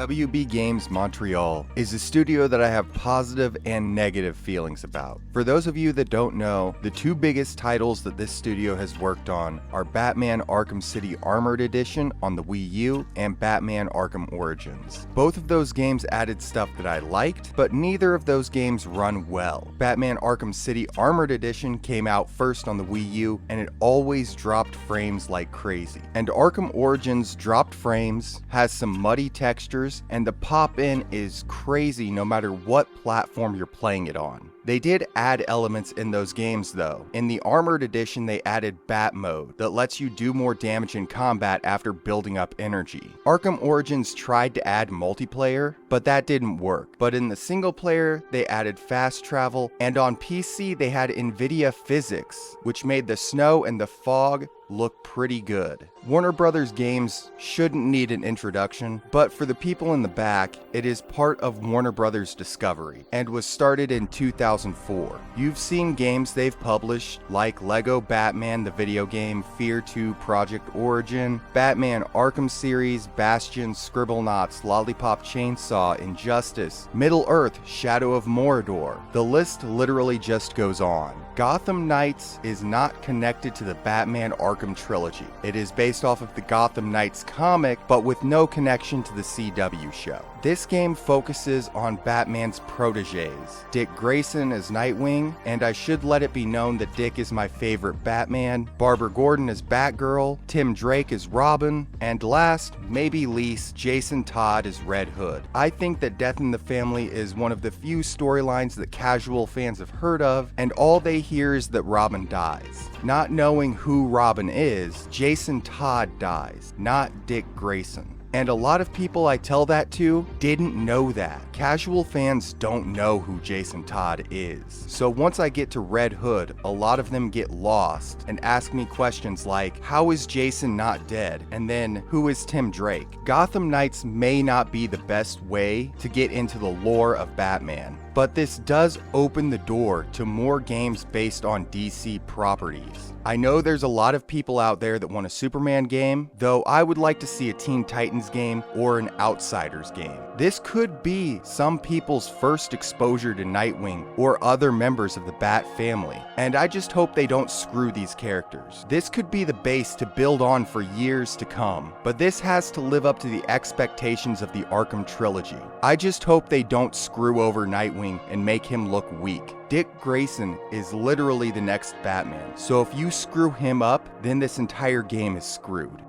WB Games Montreal is a studio that I have positive and negative feelings about. For those of you that don't know, the two biggest titles that this studio has worked on are Batman Arkham City Armored Edition on the Wii U and Batman Arkham Origins. Both of those games added stuff that I liked, but neither of those games run well. Batman Arkham City Armored Edition came out first on the Wii U and it always dropped frames like crazy. And Arkham Origins dropped frames, has some muddy textures, and the pop-in is crazy no matter what platform you're playing it on. They did add elements in those games though. In the Armored Edition, they added Bat Mode that lets you do more damage in combat after building up energy. Arkham Origins tried to add multiplayer, but that didn't work. But in the single player, they added fast travel, and on PC, they had NVIDIA physics, which made the snow and the fog look pretty good. Warner Brothers games shouldn't need an introduction, but for the people in the back, it is part of Warner Brothers Discovery and was started in 2004. You've seen games they've published like Lego Batman the video game, Fear 2 Project Origin, Batman Arkham series, Bastion, Scribblenauts, Lollipop Chainsaw, Injustice, Middle-earth, Shadow of Mordor. The list literally just goes on. Gotham Knights is not connected to the Batman Arkham trilogy. It is based off of the Gotham Knights comic, but with no connection to the CW show. This game focuses on Batman's proteges, Dick Grayson as Nightwing, and I should let it be known that Dick is my favorite Batman, Barbara Gordon as Batgirl, Tim Drake as Robin, and last, maybe least, Jason Todd as Red Hood. I think that Death in the Family is one of the few storylines that casual fans have heard of, and all they hear is that Robin dies. Not knowing who Robin is, Jason Todd dies, not Dick Grayson. And a lot of people I tell that to didn't know that. Casual fans don't know who Jason Todd is. So once I get to Red Hood, a lot of them get lost and ask me questions like, how is Jason not dead? And then, who is Tim Drake? Gotham Knights may not be the best way to get into the lore of Batman, but this does open the door to more games based on DC properties. I know there's a lot of people out there that want a Superman game, though I would like to see a Teen Titans game or an Outsiders game. This could be some people's first exposure to Nightwing or other members of the Bat family, and I just hope they don't screw these characters. This could be the base to build on for years to come, but this has to live up to the expectations of the Arkham trilogy. I just hope they don't screw over Nightwing and make him look weak. Dick Grayson is literally the next Batman, so if you screw him up, then this entire game is screwed.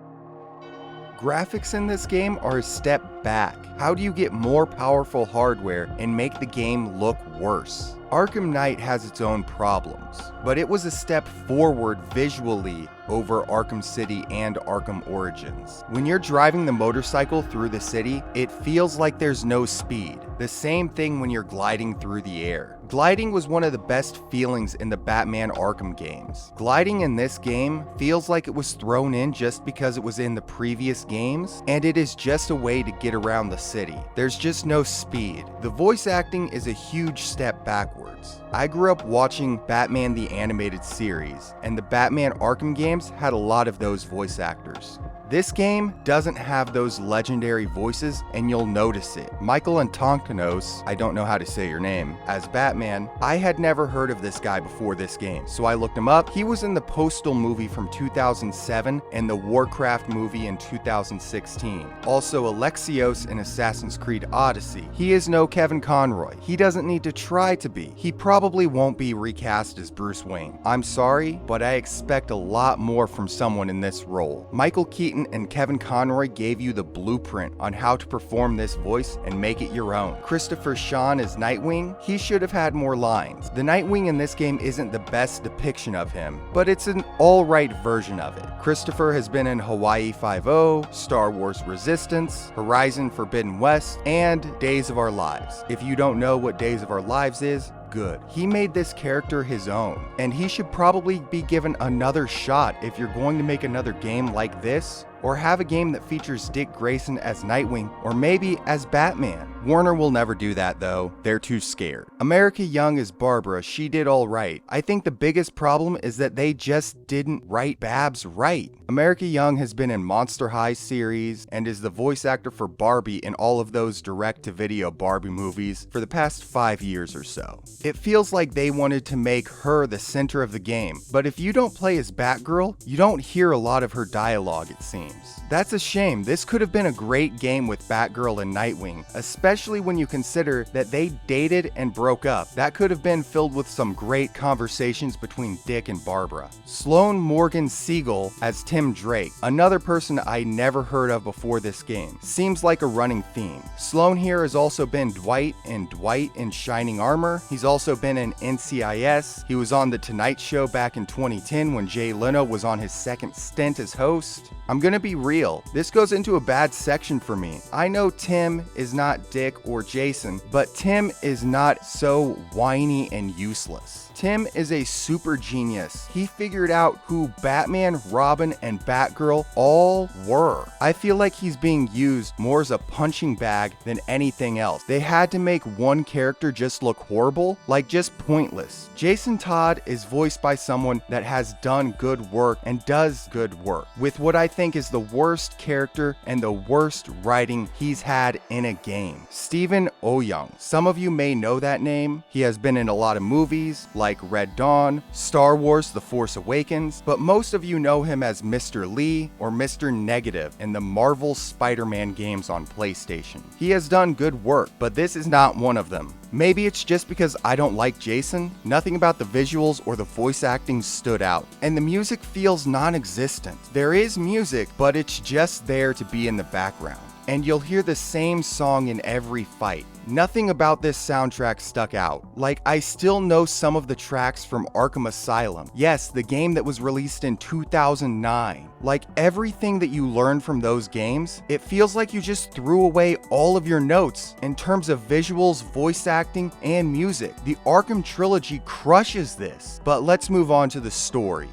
Graphics in this game are a step back. How do you get more powerful hardware and make the game look worse? Arkham Knight has its own problems, but it was a step forward visually over Arkham City and Arkham Origins. When you're driving the motorcycle through the city, it feels like there's no speed. The same thing when you're gliding through the air. Gliding was one of the best feelings in the Batman Arkham games. Gliding in this game feels like it was thrown in just because it was in the previous games, and it is just a way to get around the city. There's just no speed. The voice acting is a huge step backwards. I grew up watching Batman the Animated Series, and the Batman Arkham games had a lot of those voice actors. This game doesn't have those legendary voices, and you'll notice it. Michael Antonkanos, I don't know how to say your name, as Batman, I had never heard of this guy before this game, so I looked him up. He was in the Postal movie from 2007 and the Warcraft movie in 2016. Also Alexios in Assassin's Creed Odyssey. He is no Kevin Conroy. He doesn't need to try to be. He probably won't be recast as Bruce Wayne. I'm sorry, but I expect a lot more from someone in this role. Michael Keaton and Kevin Conroy gave you the blueprint on how to perform this voice and make it your own. Christopher Sean as Nightwing, he should have had more lines. The Nightwing in this game isn't the best depiction of him, but it's an alright version of it. Christopher has been in Hawaii Five-0, Star Wars Resistance, Horizon Forbidden West, and Days of Our Lives. If you don't know what Days of Our Lives is, good. He made this character his own, and he should probably be given another shot if you're going to make another game like this, or have a game that features Dick Grayson as Nightwing, or maybe as Batman. Warner will never do that though, they're too scared. America Young as Barbara, she did all right. I think the biggest problem is that they just didn't write Babs right. America Young has been in Monster High series and is the voice actor for Barbie in all of those direct-to-video Barbie movies for the past 5 years or so. It feels like they wanted to make her the center of the game, but if you don't play as Batgirl, you don't hear a lot of her dialogue, it seems. That's a shame. This could have been a great game with Batgirl and Nightwing, especially when you consider that they dated and broke up. That could have been filled with some great conversations between Dick and Barbara. Sloan Morgan Siegel as Tim Drake, another person I never heard of before this game. Seems like a running theme. Sloan here has also been Dwight in Shining Armor. He's also been in NCIS. He was on The Tonight Show back in 2010 when Jay Leno was on his second stint as host. I'm gonna be real, this goes into a bad section for me. I know Tim is not Dick or Jason, but Tim is not so whiny and useless. Tim is a super genius. He figured out who Batman, Robin, and Batgirl all were. I feel like he's being used more as a punching bag than anything else. They had to make one character just look horrible, like just pointless. Jason Todd is voiced by someone that has done good work and does good work, with what I think is the worst character and the worst writing he's had in a game. Stephen Oyoung. Some of you may know that name. He has been in a lot of movies like Red Dawn, Star Wars The Force Awakens, but most of you know him as Mr. Lee or Mr. Negative in the Marvel Spider-Man games on PlayStation. He has done good work, but this is not one of them. Maybe it's just because I don't like Jason. Nothing about the visuals or the voice acting stood out, and the music feels non-existent. There is music, but it's just there to be in the background, and you'll hear the same song in every fight. Nothing about this soundtrack stuck out. Like, I still know some of the tracks from Arkham Asylum. Yes, the game that was released in 2009. Like, everything that you learned from those games, it feels like you just threw away all of your notes in terms of visuals, voice acting, and music. The Arkham trilogy crushes this. But let's move on to the story.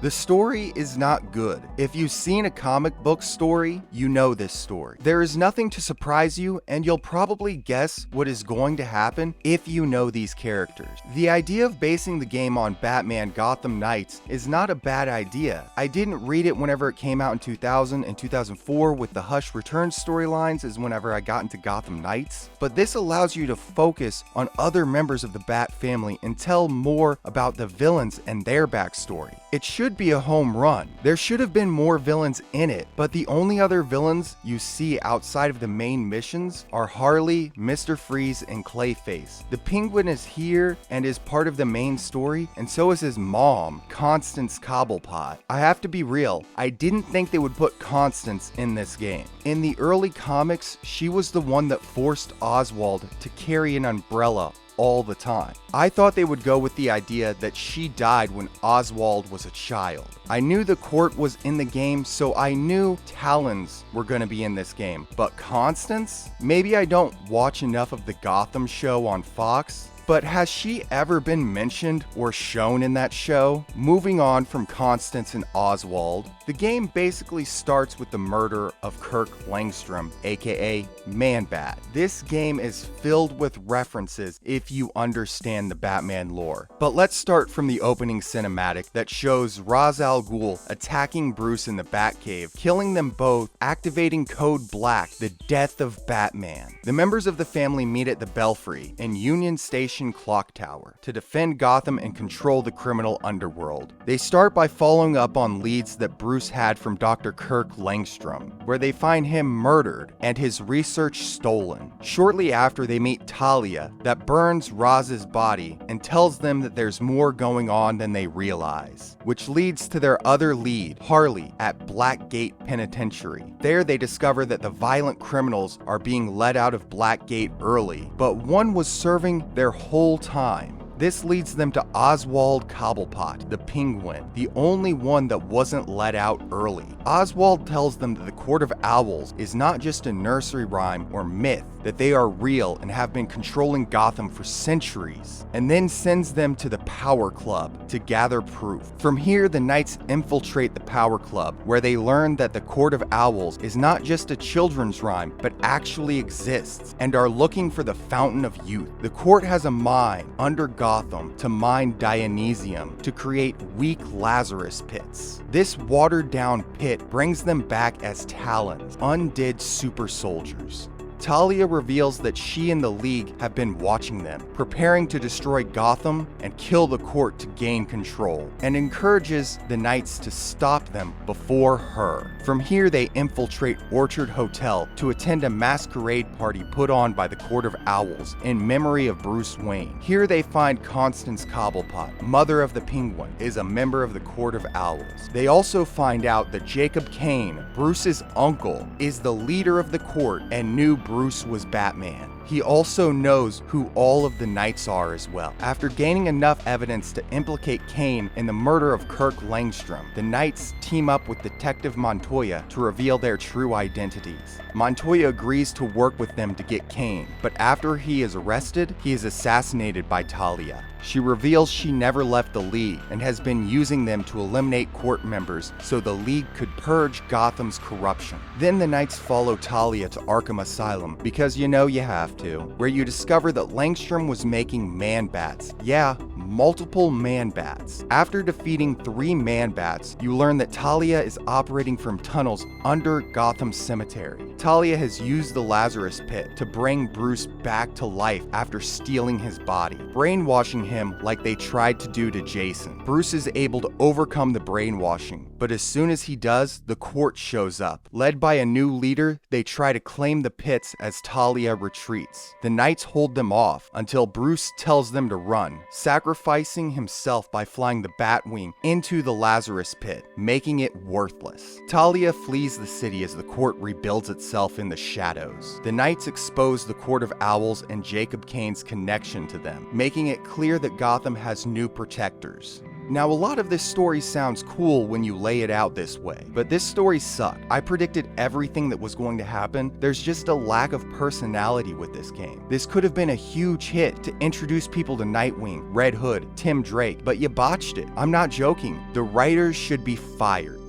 The story is not good. If you've seen a comic book story, you know this story. There is nothing to surprise you, and you'll probably guess what is going to happen if you know these characters. The idea of basing the game on Batman Gotham Knights is not a bad idea. I didn't read it whenever it came out in 2000 and 2004 with the Hush Return storylines is whenever I got into Gotham Knights, but this allows you to focus on other members of the Bat family and tell more about the villains and their backstory. It should be a home run. There should have been more villains in it, but the only other villains you see outside of the main missions are Harley, Mr. Freeze, and Clayface. The Penguin is here and is part of the main story, and so is his mom, Constance Cobblepot. I have to be real, I didn't think they would put Constance in this game. In the early comics, she was the one that forced Oswald to carry an umbrella all the time. I thought they would go with the idea that she died when Oswald was a child. I knew the court was in the game, so I knew Talons were going to be in this game. But Constance? Maybe I don't watch enough of the Gotham show on Fox, but has she ever been mentioned or shown in that show? Moving on from Constance and Oswald, the game basically starts with the murder of Kirk Langstrom, aka Man-Bat. This game is filled with references if you understand the Batman lore. But let's start from the opening cinematic that shows Ra's al Ghul attacking Bruce in the Batcave, killing them both, activating Code Black, the death of Batman. The members of the family meet at the Belfry in Union Station Clock Tower to defend Gotham and control the criminal underworld. They start by following up on leads that Bruce had from Dr. Kirk Langstrom, where they find him murdered and his research stolen. Shortly after, they meet Talia, that burns Raz's body and tells them that there's more going on than they realize, which leads to their other lead, Harley, at Blackgate Penitentiary. There they discover that the violent criminals are being let out of Blackgate early, but one was serving their whole time. This leads them to Oswald Cobblepot, the Penguin, the only one that wasn't let out early. Oswald tells them that the Court of Owls is not just a nursery rhyme or myth, that they are real and have been controlling Gotham for centuries, and then sends them to the Power Club to gather proof. From here, the Knights infiltrate the Power Club, where they learn that the Court of Owls is not just a children's rhyme, but actually exists, and are looking for the Fountain of Youth. The court has a mine under Gotham to mine Dionysium to create weak Lazarus pits. This watered-down pit brings them back as Talons, undead super soldiers. Talia reveals that she and the League have been watching them, preparing to destroy Gotham and kill the court to gain control, and encourages the Knights to stop them before her. From here, they infiltrate Orchard Hotel to attend a masquerade party put on by the Court of Owls in memory of Bruce Wayne. Here they find Constance Cobblepot, mother of the Penguin, is a member of the Court of Owls. They also find out that Jacob Kane, Bruce's uncle, is the leader of the court and knew Bruce was Batman. He also knows who all of the Knights are as well. After gaining enough evidence to implicate Kane in the murder of Kirk Langstrom, the Knights team up with Detective Montoya to reveal their true identities. Montoya agrees to work with them to get Kane, but after he is arrested, he is assassinated by Talia. She reveals she never left the League and has been using them to eliminate court members so the League could purge Gotham's corruption. Then the Knights follow Talia to Arkham Asylum, because you know you have to, where you discover that Langstrom was making man-bats. Yeah, multiple man-bats. After defeating 3 man-bats, you learn that Talia is operating from tunnels under Gotham Cemetery. Talia has used the Lazarus Pit to bring Bruce back to life after stealing his body, brainwashing him like they tried to do to Jason. Bruce is able to overcome the brainwashing, but as soon as he does, the court shows up. Led by a new leader, they try to claim the pits as Talia retreats. The Knights hold them off until Bruce tells them to run, sacrificing himself by flying the Batwing into the Lazarus Pit, making it worthless. Talia flees the city as the court rebuilds itself in the shadows. The Knights expose the Court of Owls and Jacob Kane's connection to them, making it clear that Gotham has new protectors. Now, a lot of this story sounds cool when you lay it out this way, but this story sucked. I predicted everything that was going to happen. There's just a lack of personality with this game. This could have been a huge hit to introduce people to Nightwing, Red Hood, Tim Drake, but you botched it. I'm not joking. The writers should be fired.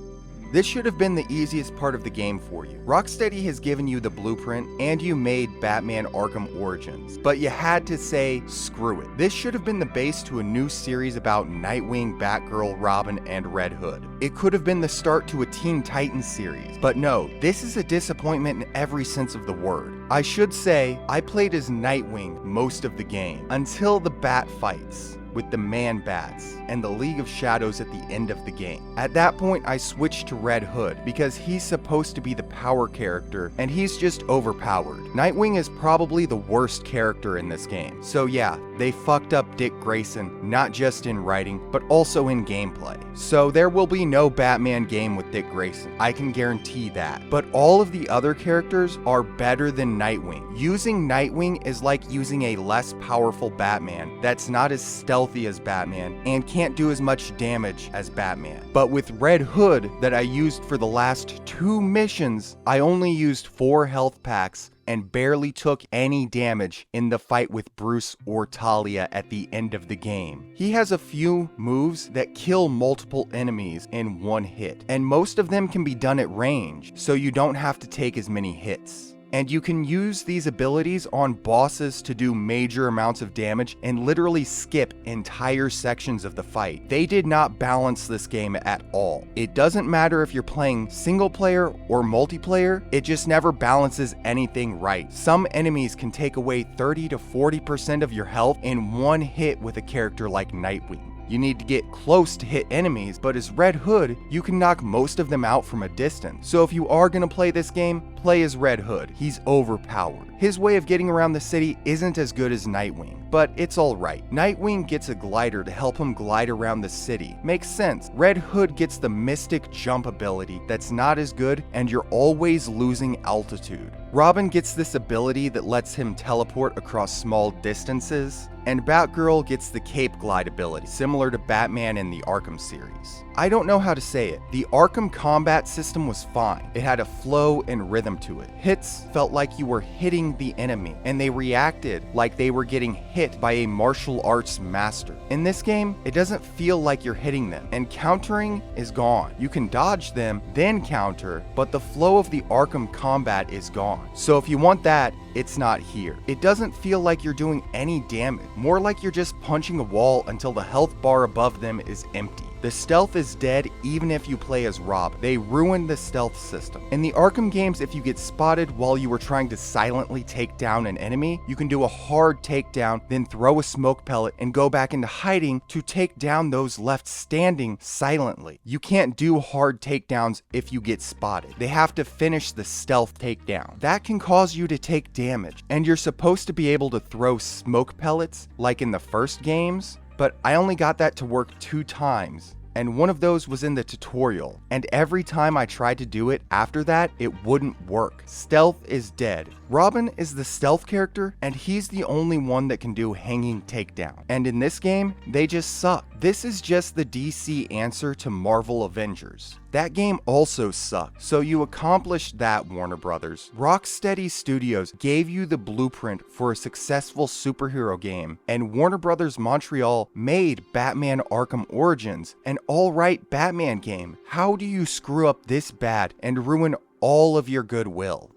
This should have been the easiest part of the game for you. Rocksteady has given you the blueprint and you made Batman Arkham Origins, but you had to say, screw it. This should have been the base to a new series about Nightwing, Batgirl, Robin, and Red Hood. It could have been the start to a Teen Titans series, but no, this is a disappointment in every sense of the word. I should say, I played as Nightwing most of the game, until the bat fights with the Man-Bats and the League of Shadows at the end of the game. At that point, I switched to Red Hood because he's supposed to be the power character and he's just overpowered. Nightwing is probably the worst character in this game. So yeah, they fucked up Dick Grayson, not just in writing, but also in gameplay. So there will be no Batman game with Dick Grayson. I can guarantee that. But all of the other characters are better than Nightwing. Using Nightwing is like using a less powerful Batman that's not as stealthy as Batman and can't do as much damage as Batman. But with Red Hood that I used for the last 2 missions, I only used 4 health packs and barely took any damage in the fight with Bruce or Talia at the end of the game. He has a few moves that kill multiple enemies in one hit, and most of them can be done at range, so you don't have to take as many hits. And you can use these abilities on bosses to do major amounts of damage and literally skip entire sections of the fight. They did not balance this game at all. It doesn't matter if you're playing single player or multiplayer, it just never balances anything right. Some enemies can take away 30 to 40% of your health in one hit with a character like Nightwing. You need to get close to hit enemies, but as Red Hood, you can knock most of them out from a distance. So if you are going to play this game, play as Red Hood. He's overpowered. His way of getting around the city isn't as good as Nightwing, but it's alright. Nightwing gets a glider to help him glide around the city. Makes sense. Red Hood gets the mystic jump ability that's not as good, and you're always losing altitude. Robin gets this ability that lets him teleport across small distances, and Batgirl gets the cape glide ability, similar to Batman in the Arkham series. I don't know how to say it. The Arkham combat system was fine. It had a flow and rhythm to it. Hits felt like you were hitting the enemy, and they reacted like they were getting hit by a martial arts master. In this game, it doesn't feel like you're hitting them, and countering is gone. You can dodge them, then counter, but the flow of the Arkham combat is gone. So if you want that, it's not here. It doesn't feel like you're doing any damage, more like you're just punching a wall until the health bar above them is empty. The stealth is dead even if you play as Robin. They ruined the stealth system. In the Arkham games, if you get spotted while you were trying to silently take down an enemy, you can do a hard takedown, then throw a smoke pellet and go back into hiding to take down those left standing silently. You can't do hard takedowns if you get spotted. They have to finish the stealth takedown. That can cause you to take damage, and you're supposed to be able to throw smoke pellets like in the first games, but I only got that to work 2 times, and one of those was in the tutorial, and every time I tried to do it after that, it wouldn't work. Stealth is dead. Robin is the stealth character, and he's the only one that can do hanging takedown. And in this game, they just suck. This is just the DC answer to Marvel Avengers. That game also sucked, so you accomplished that, Warner Brothers. Rocksteady Studios gave you the blueprint for a successful superhero game, and Warner Brothers Montreal made Batman Arkham Origins an alright Batman game. How do you screw up this bad and ruin all of your goodwill?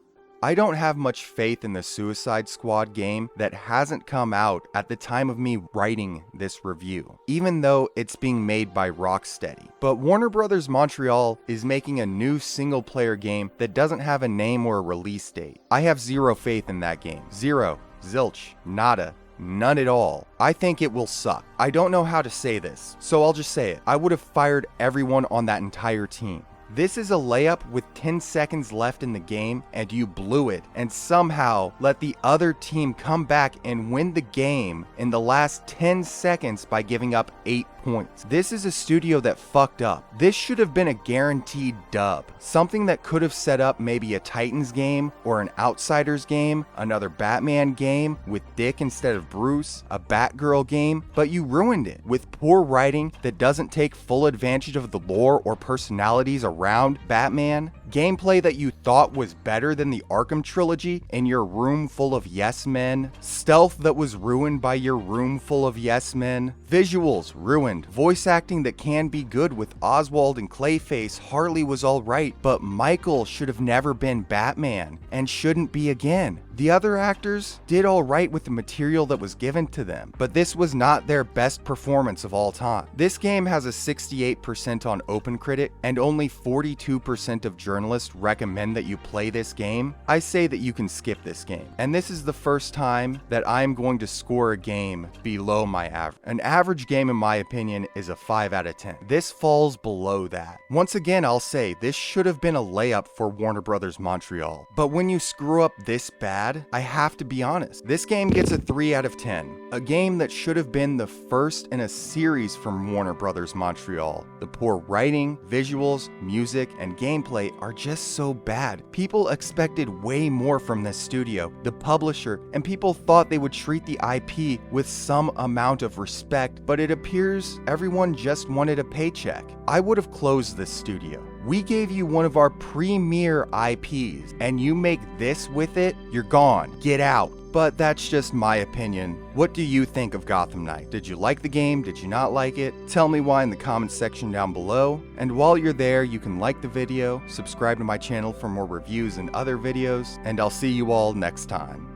I don't have much faith in the Suicide Squad game that hasn't come out at the time of me writing this review, even though it's being made by Rocksteady. But Warner Brothers Montreal is making a new single-player game that doesn't have a name or a release date. I have zero faith in that game. Zero. Zilch. Nada. None at all. I think it will suck. I don't know how to say this, so I'll just say it. I would have fired everyone on that entire team. This is a layup with 10 seconds left in the game, and you blew it, and somehow let the other team come back and win the game in the last 10 seconds by giving up 8 points. This is a studio that fucked up. This should have been a guaranteed dub. Something that could have set up maybe a Titans game or an Outsiders game, another Batman game with Dick instead of Bruce, a Batgirl game, but you ruined it with poor writing that doesn't take full advantage of the lore or personalities around Batman, gameplay that you thought was better than the Arkham trilogy in your room full of yes men, stealth that was ruined by your room full of yes men, visuals ruined, voice acting that can be good with Oswald and Clayface. Harley was alright, but Michael should have never been Batman and shouldn't be again. The other actors did alright with the material that was given to them, but this was not their best performance of all time. This game has a 68% on OpenCritic, and only 42% of journalists recommend that you play this game. I say that you can skip this game. And this is the first time that I'm going to score a game below my average. An average game, in my opinion, is a 5 out of 10. This falls below that. Once again, I'll say this should have been a layup for Warner Brothers Montreal. But when you screw up this bad, I have to be honest. This game gets a 3 out of 10. A game that should have been the first in a series from Warner Brothers Montreal. The poor writing, visuals, music, and gameplay are just so bad. People expected way more from this studio, the publisher, and people thought they would treat the IP with some amount of respect, but it appears everyone just wanted a paycheck. I would have closed this studio. We gave you one of our premier IPs, and you make this with it? You're gone. Get out. But that's just my opinion. What do you think of Gotham Knight? Did you like the game? Did you not like it? Tell me why in the comments section down below. And while you're there, you can like the video, subscribe to my channel for more reviews and other videos, and I'll see you all next time.